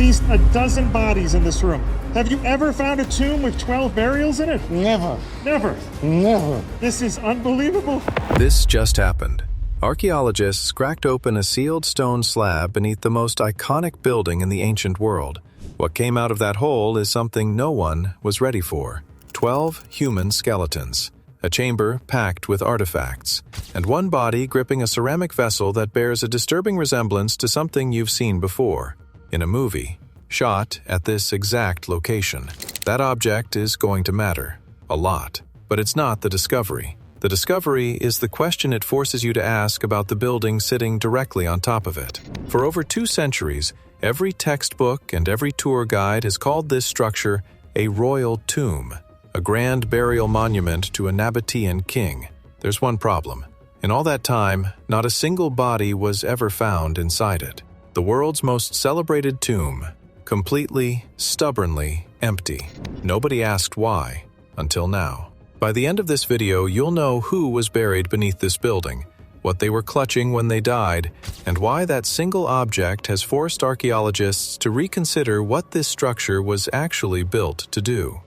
least a dozen bodies in this room. Have you ever found a tomb with 12 burials in it? Never. Never. Never. This is unbelievable. This just happened. Archaeologists cracked open a sealed stone slab beneath the most iconic building in the ancient world. What came out of that hole is something no one was ready for. 12 human skeletons, a chamber packed with artifacts, and one body gripping a ceramic vessel that bears a disturbing resemblance to something you've seen before, in a movie, shot at this exact location. That object is going to matter, a lot. But it's not the discovery. The discovery is the question it forces you to ask about the building sitting directly on top of it. For over 2 centuries, every textbook and every tour guide has called this structure a royal tomb, a grand burial monument to a Nabataean king. There's one problem. In all that time, not a single body was ever found inside it. The world's most celebrated tomb, completely, stubbornly empty. Nobody asked why, until now. By the end of this video, you'll know who was buried beneath this building, what they were clutching when they died, and why that single object has forced archaeologists to reconsider what this structure was actually built to do.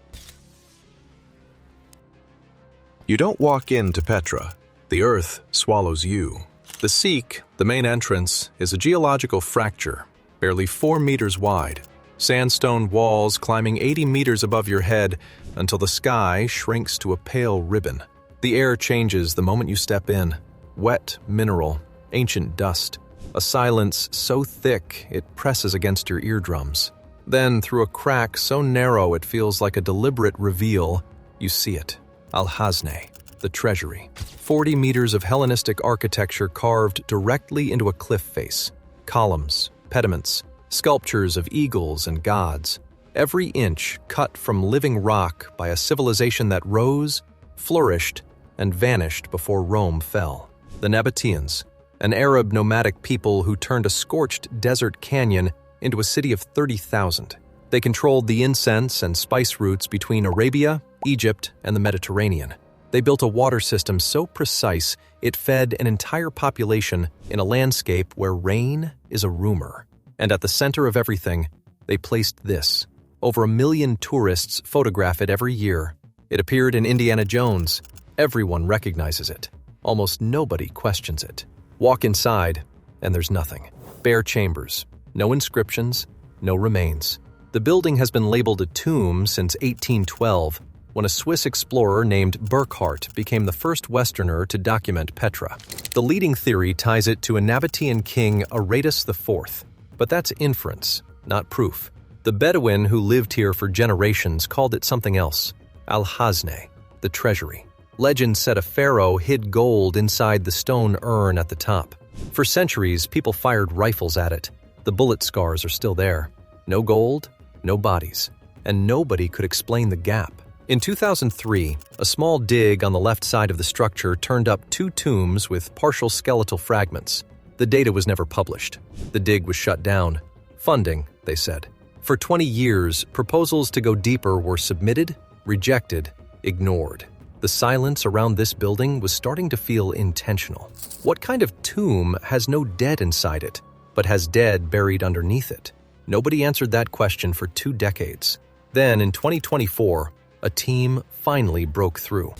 You don't walk into Petra. The earth swallows you. The Seek, the main entrance, is a geological fracture, barely 4 meters wide. Sandstone walls climbing 80 meters above your head until the sky shrinks to a pale ribbon. The air changes the moment you step in. Wet mineral, ancient dust, a silence so thick it presses against your eardrums. Then, through a crack so narrow it feels like a deliberate reveal, you see it. Al-Khazneh, the Treasury. 40 meters of Hellenistic architecture carved directly into a cliff face. Columns, pediments, sculptures of eagles and gods. Every inch cut from living rock by a civilization that rose, flourished, and vanished before Rome fell. The Nabataeans, an Arab nomadic people who turned a scorched desert canyon into a city of 30,000. They controlled the incense and spice routes between Arabia, Egypt, and the Mediterranean. They built a water system so precise it fed an entire population in a landscape where rain is a rumor. And at the center of everything, they placed this. Over 1 million tourists photograph it every year. It appeared in Indiana Jones. Everyone recognizes it. Almost nobody questions it. Walk inside, and there's nothing. Bare chambers. No inscriptions, no remains. The building has been labeled a tomb since 1812, when a Swiss explorer named Burckhardt became the first Westerner to document Petra. The leading theory ties it to a Nabataean king, Aratus IV. But that's inference, not proof. The Bedouin who lived here for generations called it something else. Al-Khazneh, the Treasury. Legend said a pharaoh hid gold inside the stone urn at the top. For centuries, people fired rifles at it. The bullet scars are still there. No gold, no bodies. And nobody could explain the gap. In 2003, a small dig on the left side of the structure turned up 2 tombs with partial skeletal fragments. The data was never published. The dig was shut down. Funding, they said. For 20 years, proposals to go deeper were submitted, rejected, ignored. The silence around this building was starting to feel intentional. What kind of tomb has no dead inside it, but has dead buried underneath it? Nobody answered that question for 2 decades. Then, in 2024, a team finally broke through.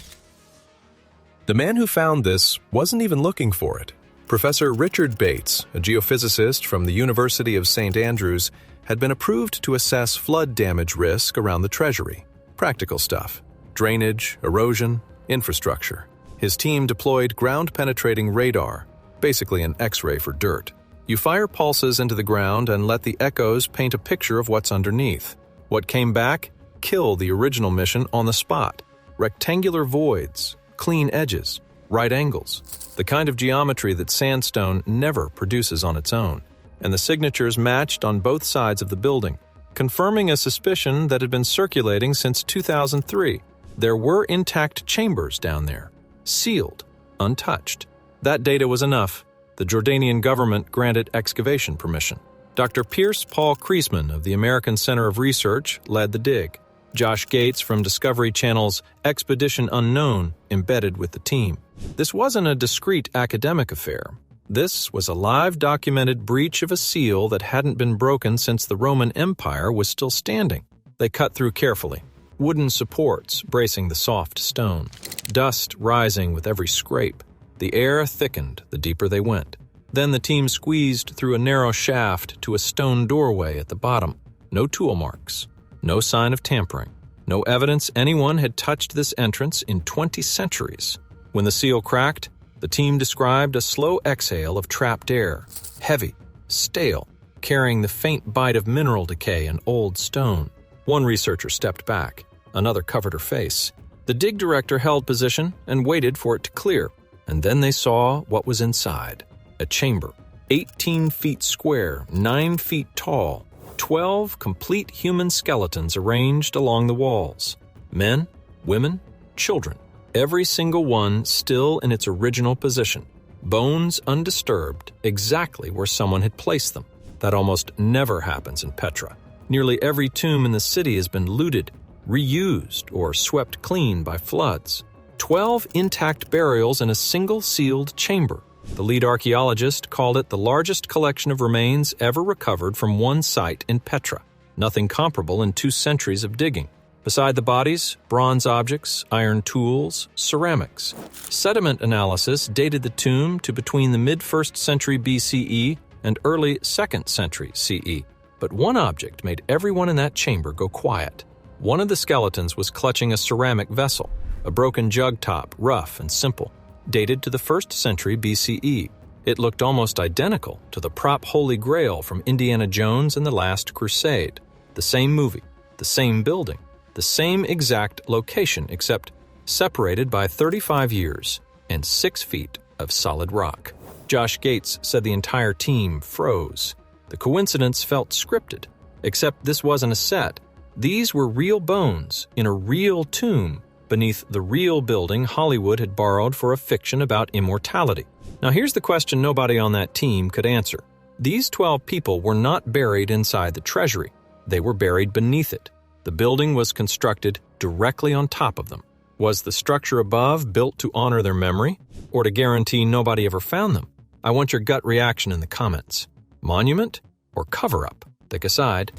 The man who found this wasn't even looking for it. Professor Richard Bates, a geophysicist from the University of St. Andrews, had been approved to assess flood damage risk around the Treasury. Practical stuff. Drainage, erosion, infrastructure. His team deployed ground-penetrating radar, basically an X-ray for dirt. You fire pulses into the ground and let the echoes paint a picture of what's underneath. What came back? Kill the original mission on the spot. Rectangular voids, clean edges, right angles. The kind of geometry that sandstone never produces on its own. And the signatures matched on both sides of the building, confirming a suspicion that had been circulating since 2003. There were intact chambers down there, sealed, untouched. That data was enough. The Jordanian government granted excavation permission. Dr. Pierce Paul Kriesman of the American Center of Research led the dig. Josh Gates from Discovery Channel's Expedition Unknown embedded with the team. This wasn't a discreet academic affair. This was a live documented breach of a seal that hadn't been broken since the Roman Empire was still standing. They cut through carefully, wooden supports bracing the soft stone, dust rising with every scrape. The air thickened the deeper they went. Then the team squeezed through a narrow shaft to a stone doorway at the bottom. No tool marks, no sign of tampering, no evidence anyone had touched this entrance in 20 centuries. When the seal cracked, the team described a slow exhale of trapped air, heavy, stale, carrying the faint bite of mineral decay and old stone. One researcher stepped back, another covered her face. The dig director held position and waited for it to clear, and then they saw what was inside. A chamber, 18 feet square, 9 feet tall, 12 complete human skeletons arranged along the walls. Men, women, children, every single one still in its original position. Bones undisturbed, exactly where someone had placed them. That almost never happens in Petra. Nearly every tomb in the city has been looted, reused, or swept clean by floods. 12 intact burials in a single sealed chamber. The lead archaeologist called it the largest collection of remains ever recovered from one site in Petra. Nothing comparable in 2 centuries of digging. Beside the bodies, bronze objects, iron tools, ceramics. Sediment analysis dated the tomb to between the mid-1st century BCE and early 2nd century CE. But one object made everyone in that chamber go quiet. One of the skeletons was clutching a ceramic vessel, a broken jug top, rough and simple, dated to the 1st century BCE. It looked almost identical to the prop Holy Grail from Indiana Jones and the Last Crusade. The same movie, the same building, the same exact location, except separated by 35 years and 6 feet of solid rock. Josh Gates said the entire team froze. The coincidence felt scripted, except this wasn't a set. These were real bones in a real tomb beneath the real building Hollywood had borrowed for a fiction about immortality. Now here's the question nobody on that team could answer. These 12 people were not buried inside the Treasury. They were buried beneath it. The building was constructed directly on top of them. Was the structure above built to honor their memory, or to guarantee nobody ever found them? I want your gut reaction in the comments. Monument or cover-up? Pick a side.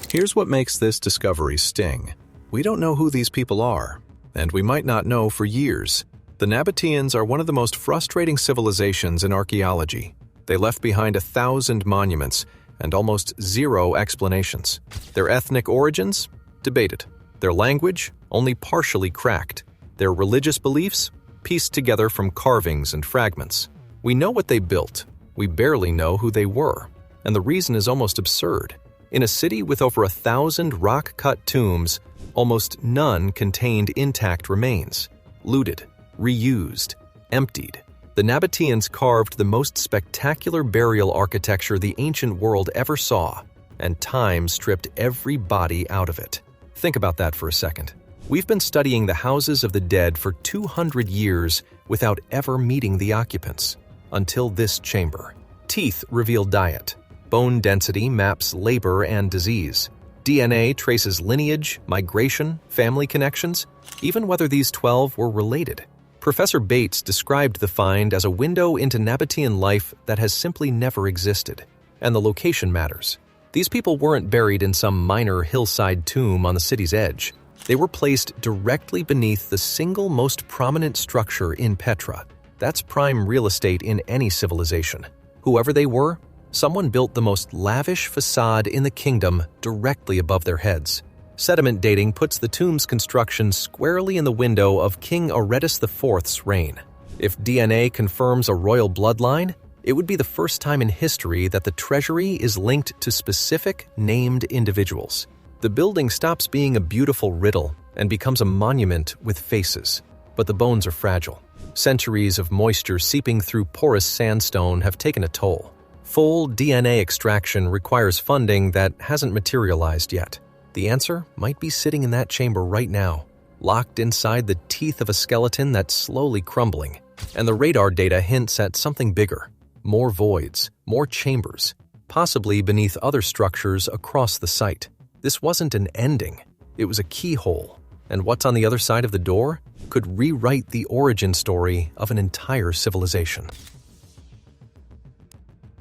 Here's what makes this discovery sting. We don't know who these people are, and we might not know for years. The Nabataeans are one of the most frustrating civilizations in archaeology. They left behind 1,000 monuments and almost 0 explanations. Their ethnic origins? Debated. Their language? Only partially cracked. Their religious beliefs? Pieced together from carvings and fragments. We know what they built. We barely know who they were. And the reason is almost absurd. In a city with over 1,000 rock-cut tombs, almost none contained intact remains. Looted, reused, emptied. The Nabataeans carved the most spectacular burial architecture the ancient world ever saw, and time stripped every body out of it. Think about that for a second. We've been studying the houses of the dead for 200 years without ever meeting the occupants. Until this chamber. Teeth reveal diet. Bone density maps labor and disease. DNA traces lineage, migration, family connections, even whether these 12 were related. Professor Bates described the find as a window into Nabataean life that has simply never existed. And the location matters. These people weren't buried in some minor hillside tomb on the city's edge. They were placed directly beneath the single most prominent structure in Petra. That's prime real estate in any civilization. Whoever they were, someone built the most lavish facade in the kingdom directly above their heads. Sediment dating puts the tomb's construction squarely in the window of King Aretas IV's reign. If DNA confirms a royal bloodline, it would be the first time in history that the Treasury is linked to specific, named individuals. The building stops being a beautiful riddle and becomes a monument with faces. But the bones are fragile. Centuries of moisture seeping through porous sandstone have taken a toll. Full DNA extraction requires funding that hasn't materialized yet. The answer might be sitting in that chamber right now, locked inside the teeth of a skeleton that's slowly crumbling. And the radar data hints at something bigger. More voids, more chambers, possibly beneath other structures across the site. This wasn't an ending. It was a keyhole. And what's on the other side of the door could rewrite the origin story of an entire civilization.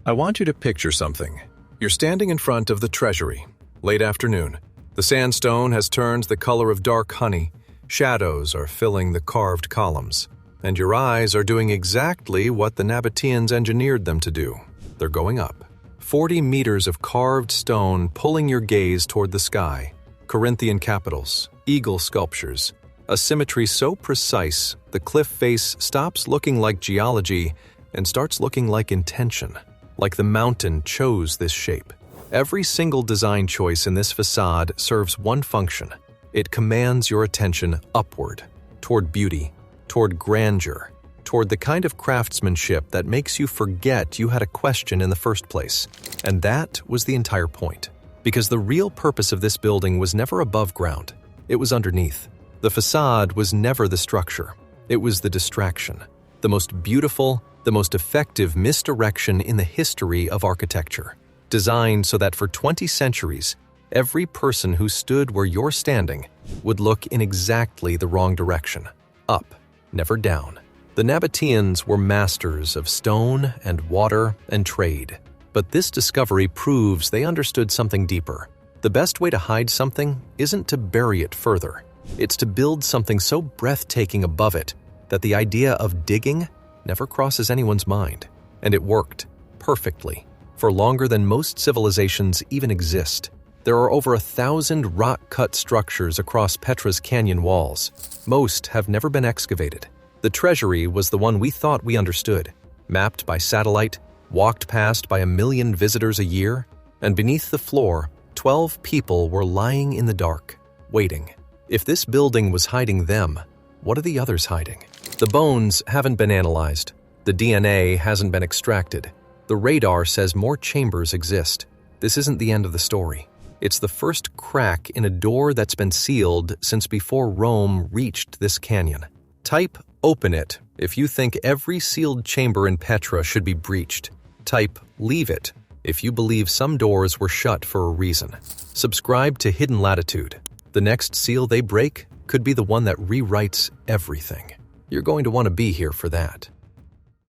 I want you to picture something. You're standing in front of the Treasury, late afternoon. The sandstone has turned the color of dark honey. Shadows are filling the carved columns. And your eyes are doing exactly what the Nabataeans engineered them to do. They're going up. 40 meters of carved stone pulling your gaze toward the sky. Corinthian capitals, eagle sculptures, a symmetry so precise the cliff face stops looking like geology and starts looking like intention, like the mountain chose this shape. Every single design choice in this facade serves one function. It commands your attention upward, toward beauty, toward grandeur, toward the kind of craftsmanship that makes you forget you had a question in the first place. And that was the entire point. Because the real purpose of this building was never above ground. It was underneath. The facade was never the structure. It was the distraction. The most beautiful, the most effective misdirection in the history of architecture. Designed so that for 20 centuries, every person who stood where you're standing would look in exactly the wrong direction. Up, never down. The Nabataeans were masters of stone and water and trade. But this discovery proves they understood something deeper. The best way to hide something isn't to bury it further. It's to build something so breathtaking above it that the idea of digging never crosses anyone's mind. And it worked perfectly. For longer than most civilizations even exist. There are over 1,000 rock-cut structures across Petra's canyon walls. Most have never been excavated. The Treasury was the one we thought we understood. Mapped by satellite, walked past by 1 million visitors a year, and beneath the floor, 12 people were lying in the dark, waiting. If this building was hiding them, what are the others hiding? The bones haven't been analyzed. The DNA hasn't been extracted. The radar says more chambers exist. This isn't the end of the story. It's the first crack in a door that's been sealed since before Rome reached this canyon. Type "open it" if you think every sealed chamber in Petra should be breached. Type "leave it" if you believe some doors were shut for a reason. Subscribe to Hidden Latitude. The next seal they break could be the one that rewrites everything. You're going to want to be here for that.